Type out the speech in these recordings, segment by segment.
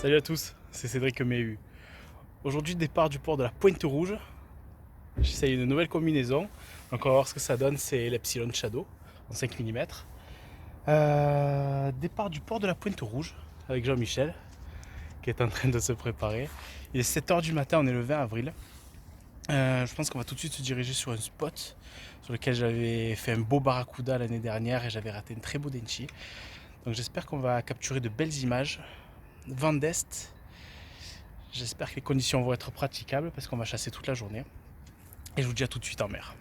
Salut à tous, c'est Cédric Méhu. Aujourd'hui, départ du port de la Pointe Rouge. J'essaye une nouvelle combinaison. Donc on va voir ce que ça donne, c'est l'Epsilon Shadow en 5 mm. Départ du port de la Pointe Rouge avec Jean-Michel qui est en train de se préparer. Il est 7h du matin, on est le 20 avril. Je pense qu'on va tout de suite se diriger sur un spot sur lequel j'avais fait un beau barracuda l'année dernière et j'avais raté un très beau denchi. Donc j'espère qu'on va capturer de belles images. Vent d'est. J'espère que les conditions vont être praticables parce qu'on va chasser toute la journée. Et je vous dis à tout de suite en mer.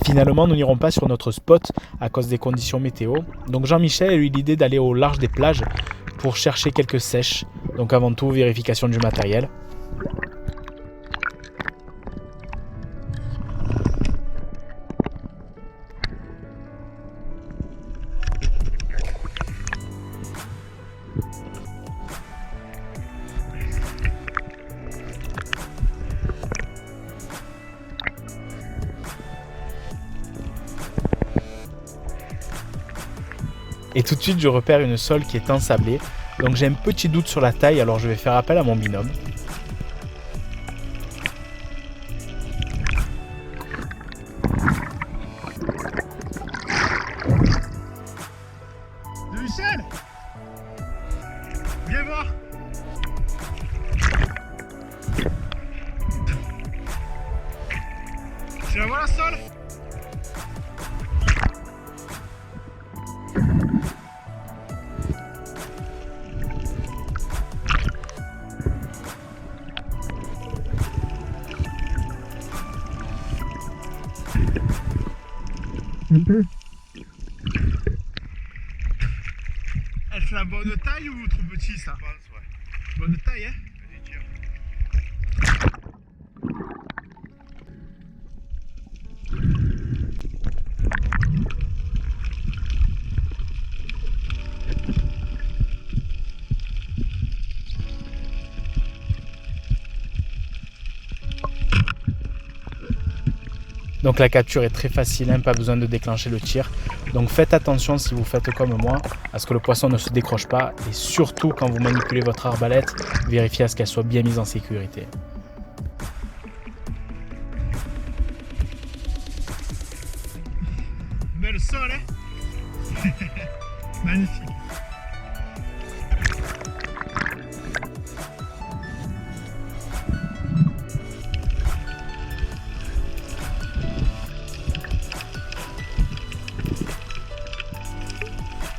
Finalement, nous n'irons pas sur notre spot à cause des conditions météo. Donc Jean-Michel a eu l'idée d'aller au large des plages pour chercher quelques sèches. Donc avant tout, vérification du matériel. Et tout de suite, je repère une sole qui est ensablée. Donc j'ai un petit doute sur la taille, alors je vais faire appel à mon binôme. Michel, viens voir. Tu la vois la sole? Elle fait la bonne taille ou trop petit ça? Je pense, ouais. Bonne taille, hein? Donc la capture est très facile, hein, pas besoin de déclencher le tir. Donc faites attention si vous faites comme moi à ce que le poisson ne se décroche pas et surtout quand vous manipulez votre arbalète, vérifiez à ce qu'elle soit bien mise en sécurité. Belle sole, hein? Magnifique.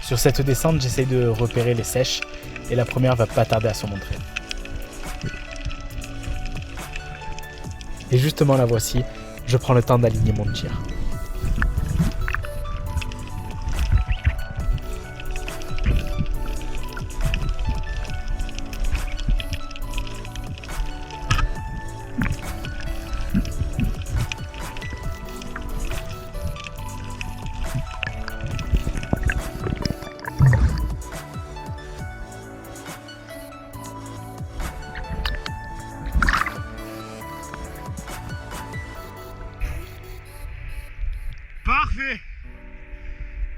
Sur cette descente, j'essaie de repérer les sèches et la première va pas tarder à se montrer. Et justement la voici, je prends le temps d'aligner mon tir. Parfait.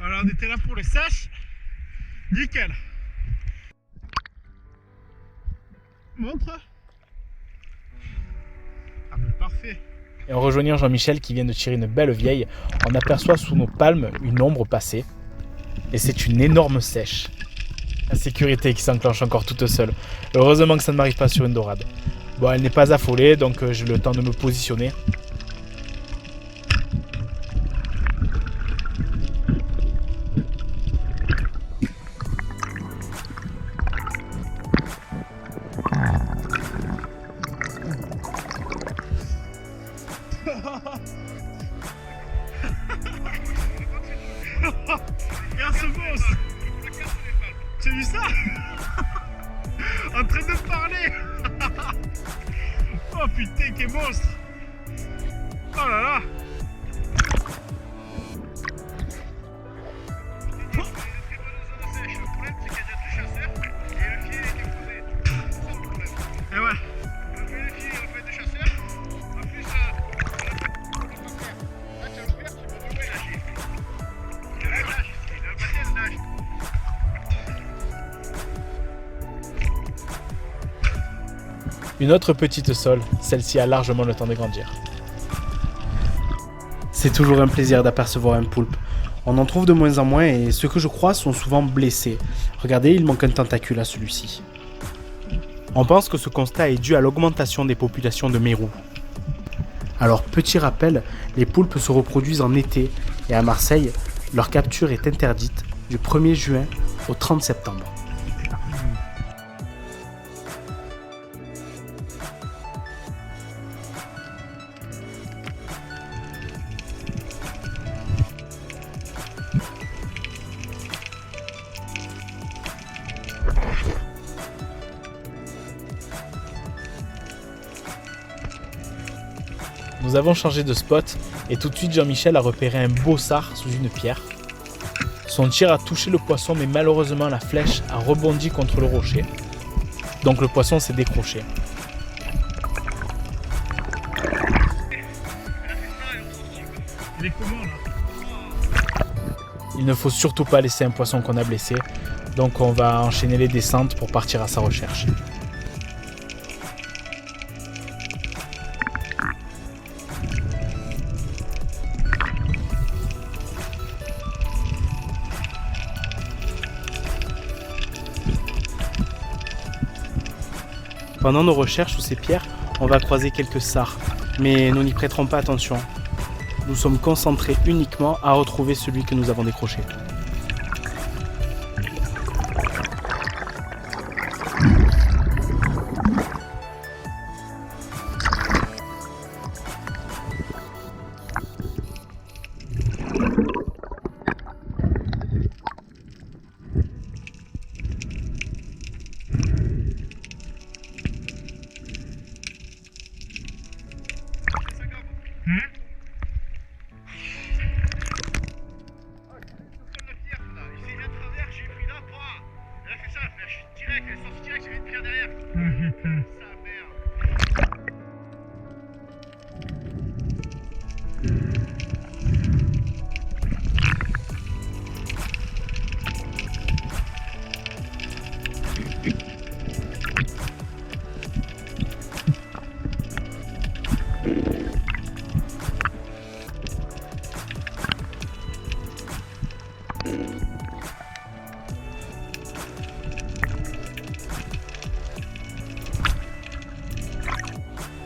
Alors on était là pour les sèches. Nickel. Montre. Ah ben parfait. Et en rejoignant Jean-Michel qui vient de tirer une belle vieille, on aperçoit sous nos palmes une ombre passer. Et c'est une énorme sèche. La sécurité qui s'enclenche encore toute seule. Heureusement que ça ne m'arrive pas sur une dorade. Bon, elle n'est pas affolée, donc j'ai le temps de me positionner. Regarde ce monstre. Tu as vu ça? En train de parler. Oh putain, quel monstre. Oh là là. Et ouais. Une autre petite sole, celle-ci a largement le temps de grandir. C'est toujours un plaisir d'apercevoir un poulpe. On en trouve de moins en moins et ceux que je crois sont souvent blessés. Regardez, il manque un tentacule à celui-ci. On pense que ce constat est dû à l'augmentation des populations de mérous. Alors petit rappel, les poulpes se reproduisent en été et à Marseille, leur capture est interdite du 1er juin au 30 septembre. Nous avons changé de spot et tout de suite Jean-Michel a repéré un beau sard sous une pierre. Son tir a touché le poisson mais malheureusement la flèche a rebondi contre le rocher. Donc le poisson s'est décroché. Il est comment là? Il ne faut surtout pas laisser un poisson qu'on a blessé. Donc on va enchaîner les descentes pour partir à sa recherche. Pendant nos recherches sous ces pierres, on va croiser quelques sards, mais nous n'y prêterons pas attention. Nous sommes concentrés uniquement à retrouver celui que nous avons décroché.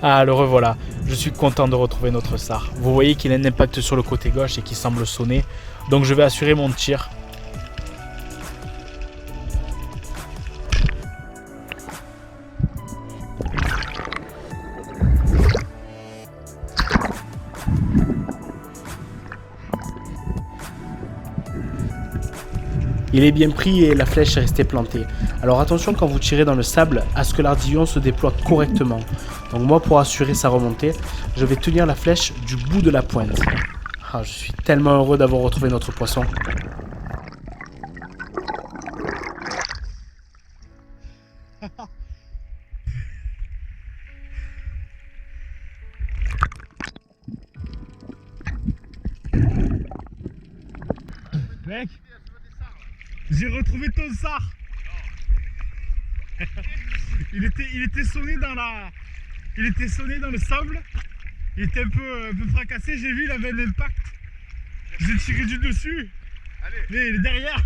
Ah, le revoilà. Je suis content de retrouver notre sard. Vous voyez qu'il a un impact sur le côté gauche et qu'il semble sonner. Donc je vais assurer mon tir. Il est bien pris et la flèche est restée plantée. Alors attention quand vous tirez dans le sable à ce que l'ardillon se déploie correctement. Donc moi pour assurer sa remontée, je vais tenir la flèche du bout de la pointe. Ah, je suis tellement heureux d'avoir retrouvé notre poisson. Mec, j'ai retrouvé ton sard. Il était sonné dans la... Il était sonné dans le sable. Il était un peu fracassé, j'ai vu, il avait un impact. J'ai tiré du dessus. Allez. Mais il est derrière.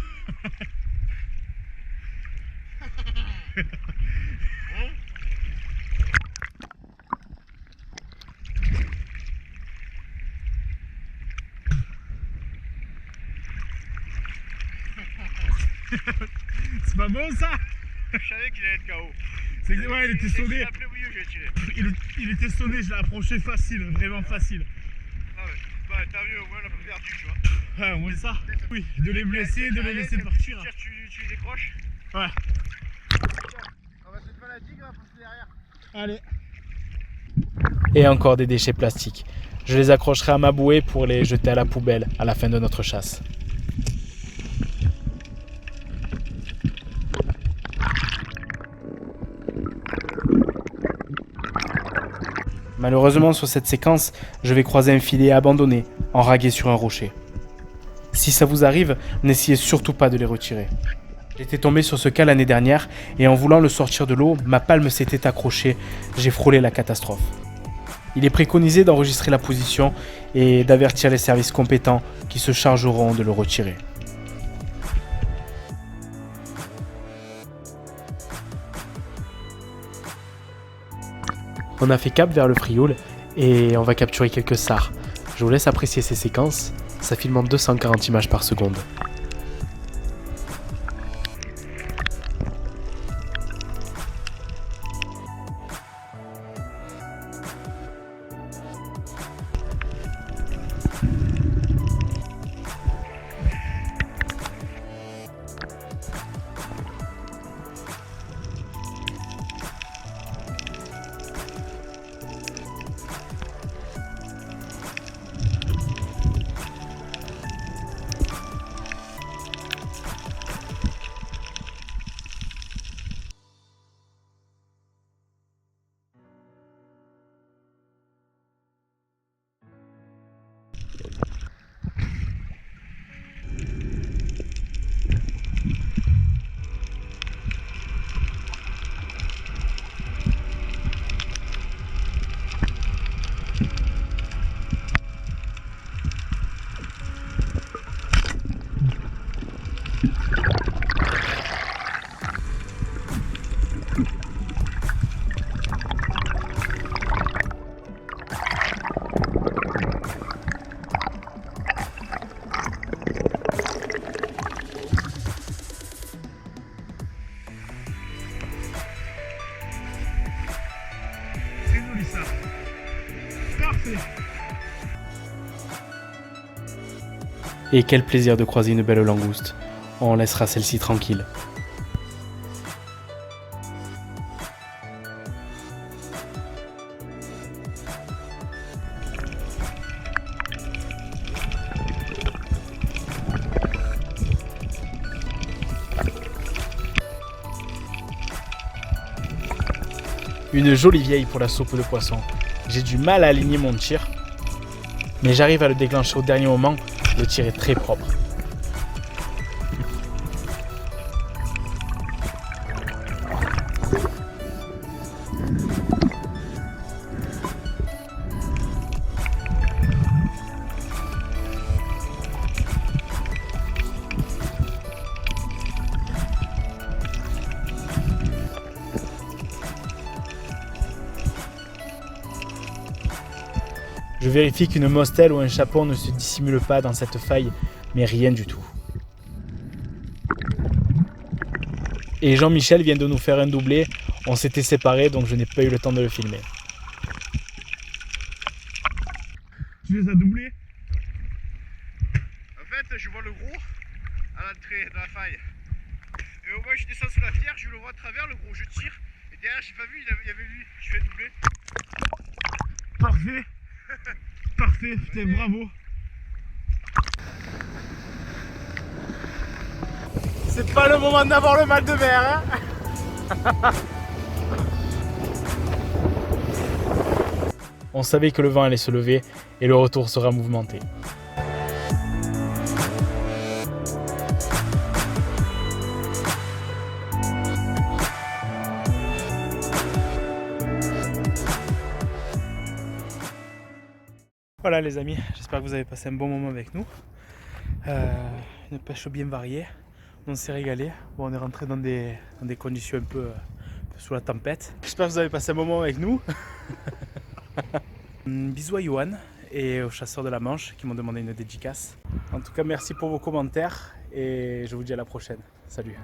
C'est pas bon ça? Je savais qu'il allait être KO. Ouais, il était sonné. Il était sonné, je l'ai approché facile, vraiment facile. Ah ouais. Bah t'as vu, au moins on a pas perdu, tu vois. Ouais, au moins ça. Oui, de les blesser, de les laisser partir. Tu les décroches. Ouais. On va se faire la digue, on va passer derrière. Allez. Et encore des déchets plastiques. Je les accrocherai à ma bouée pour les jeter à la poubelle à la fin de notre chasse. Malheureusement sur cette séquence, je vais croiser un filet abandonné, enragué sur un rocher. Si ça vous arrive, n'essayez surtout pas de les retirer. J'étais tombé sur ce cas l'année dernière et en voulant le sortir de l'eau, ma palme s'était accrochée, j'ai frôlé la catastrophe. Il est préconisé d'enregistrer la position et d'avertir les services compétents qui se chargeront de le retirer. On a fait cap vers le Frioul et on va capturer quelques sars. Je vous laisse apprécier ces séquences, ça filme en 240 images par seconde. Parfait. Et quel plaisir de croiser une belle langouste. On laissera celle-ci tranquille. Une jolie vieille pour la soupe de poisson. J'ai du mal à aligner mon tir, mais j'arrive à le déclencher au dernier moment. Le tir est très propre. Je vérifie qu'une mostelle ou un chapon ne se dissimule pas dans cette faille, mais rien du tout. Et Jean-Michel vient de nous faire un doublé, on s'était séparés donc je n'ai pas eu le temps de le filmer. Tu les as doublés? En fait, je vois le gros à l'entrée de la faille. Et au moment où je descends sous la pierre, je le vois à travers, le gros, je tire. Et derrière, j'ai pas vu, il y avait lui. Je fais doubler. Parfait. Parfait, putain, bravo. C'est pas le moment d'avoir le mal de mer, hein. On savait que le vent allait se lever et le retour sera mouvementé. Voilà les amis, j'espère que vous avez passé un bon moment avec nous. Une pêche bien variée, on s'est régalé. Bon, on est rentré dans des conditions un peu sous la tempête. J'espère que vous avez passé un moment avec nous. Bisous à Johan et aux chasseurs de la Manche qui m'ont demandé une dédicace. En tout cas, merci pour vos commentaires et je vous dis à la prochaine. Salut.